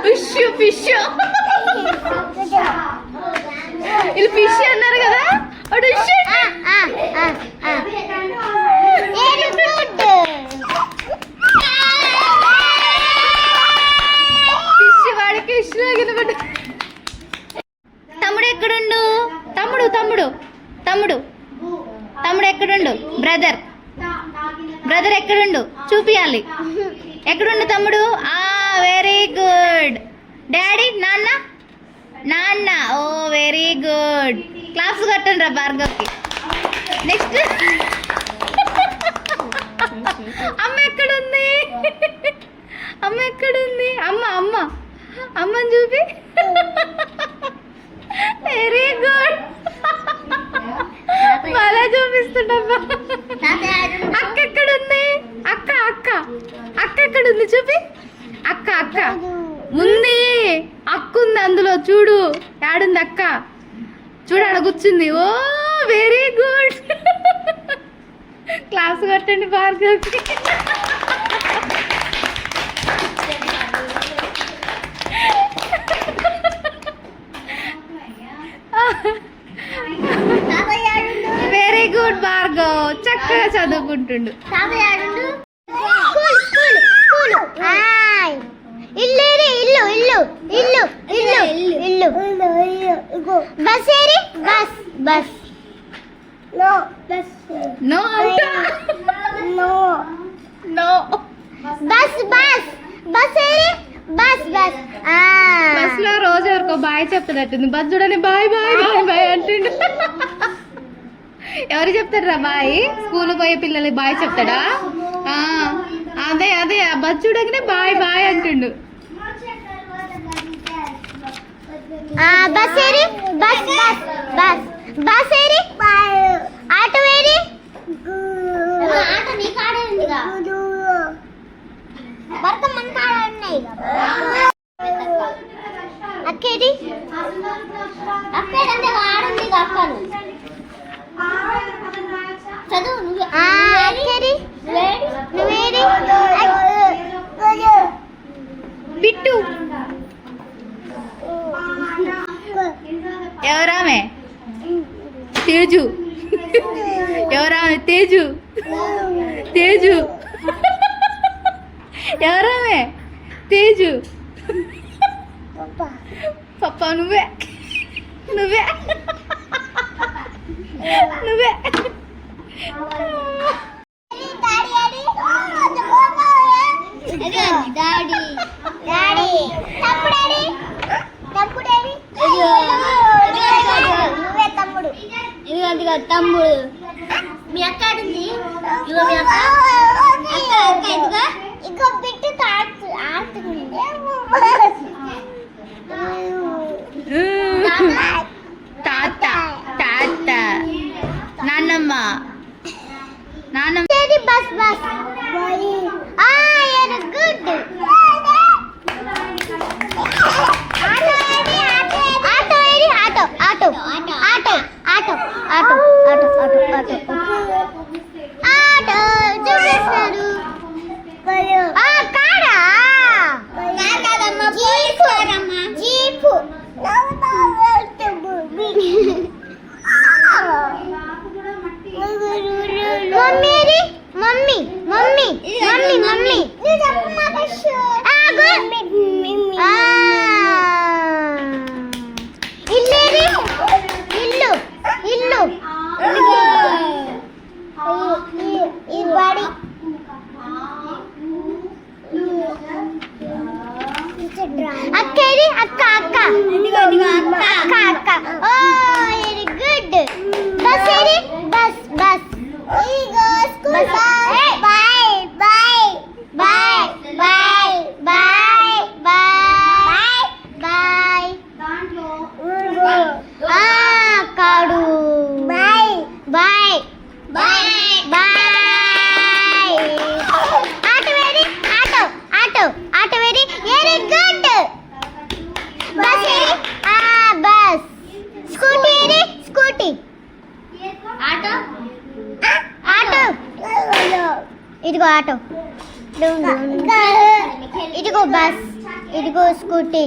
Fish fish వీళ్ళు fish అన్నారు కదా. ఫిష్ వాడికి ఫిష్ లాగా. తమ్ముడు ఎక్కడుండు? తమ్ముడు తమ్ముడు తమ్ముడు తమ్ముడు ఎక్కడుండు? Brother brother ఎక్కడుండు? చూపియాలి. ఎక్కడుండు తమ్ముడు? Very good. డాడీ నాన్న నాన్న. ఓ వెరీ గుడ్. క్లాస్ కట్టండి రా భార్గవ్కి. నెక్స్ట్ అమ్మ ఎక్కడుంది? అమ్మ ఎక్కడుంది? అమ్మ అమ్మ అమ్మని చూపి. Very good. మళ్ళా చూపిస్తుండమ్మా. అక్క ఎక్కడుంది? అక్క అక్క అక్క ఎక్కడుంది? చూపి. అక్క అక్క ఉంది. అక్క ఉంది అందులో చూడు. యాడుంది అక్క? చూడు ఆడ కూర్చుంది. ఓ వెరీ గుడ్. క్లాస్ కట్టండి భార్గవ్కి. Very good Bhargav. చక్కగా చదువుకుంటుండు. ఇల్లు ఇల్లు ఇల్లు ఇల్లు ఇల్లు బస్ ఏరి bus bus no bus no no no bus bus bus ఏరి బస్ బస్. బస్ లో రోజు వరకు బాయ్ చెప్తాడట్టుంది. బస్ చూడని బాయ్ బాయ్ బాయ్ బాయ్ అంటుండు. ఎవరు చెప్తారా బాయ్? స్కూల్ పోయే పిల్లలకి బాయ్ చెప్తాడా? అదే అదే బస్ చూడగానే బాయ్ బాయ్ అంటుండు. బస్ ఏరి బస్ బస్ బస్ బస్ ఏరి ఆటో ఏరి ఆటో నీ కాడే ఉందిగా. బర్క మన కాడే ఉన్నాయి. అక్కేది అక్కేదంటే ఆడుందిగా. అక్కను చదువు నువ్వు. అక్కేది నువ్వేది? బిట్టు. ఎవరామె? తేజు. ఎవరామె? తేజు. తేజు. ఎవరామె? తేజు. పప్ప నువ్వే నువ్వే నువ్వే. డాడీ డాడీ తమ్ముడాడి తమ్ముడాడి నువ్వే తమ్ముడు. ఇదిగో తమ్ముడు. మీ అక్క ఆడింది. ఇదిగో మీ అక్క అక్క అక్క. ఇదిగో ఇంకో బిట్టు ఆడుతుంది. తాత తాత నాన్నమ్మ నాన్నమ్మ. Bus bus. Good. Auto auto auto auto auto auto auto auto auto చూపిస్తారు. కారా jeep. Mummy mummy mummy mummy mummy ఇల్లేది? ఇల్లు ఇల్లు ఈ బాడీ. అక్కేది? అక్క అక్క అక్క అక్క. Oh very good. బస్ ఏది? Bus bus. Bus bye bye bye bye bye bye bye. కాడు. Bye bye bye bye. Auto వేరి ఆటో ఆటో ఆటో వేరి. Very good. బస్ ఏరి? బస్. స్కూటీ ఏరి? స్కూటీ. ఆటో ఆటో ఇదిగో ఆటో, ఇదిగో bus, ఇదిగో scooty,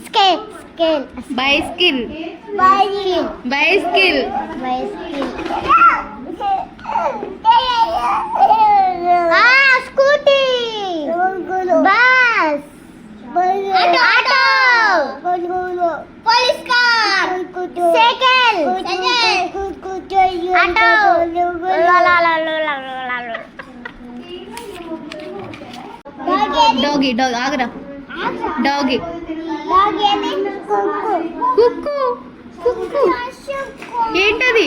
scale scale, bicycle, bicycle, bicycle, bicycle, scooty, bus, auto, police car, cycle, auto, doggy, dog ఆగరా, doggy, కుక్కు, కుక్కు ఏంటది?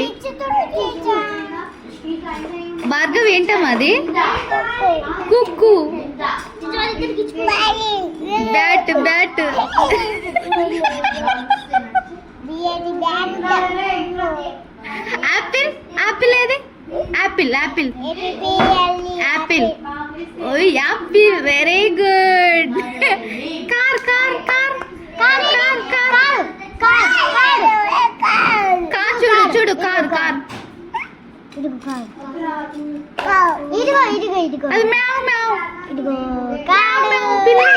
భార్గవ్ ఏంటమ్మా అది? కుక్కు, బ్యాట్, బ్యాట్, యాపిల్, యాపిల్ ఏది? యాపిల్, యాపిల్, యాపిల్, ఓయ్ apple, very good. Car, car, car, car, car, car, car, చూడు చూడు, కార్, కార్, ఇదిగో ఇదిగో ఇదిగో, అది మ్యావ్ మ్యావ్, ఇదిగో కారు, పిల్లి.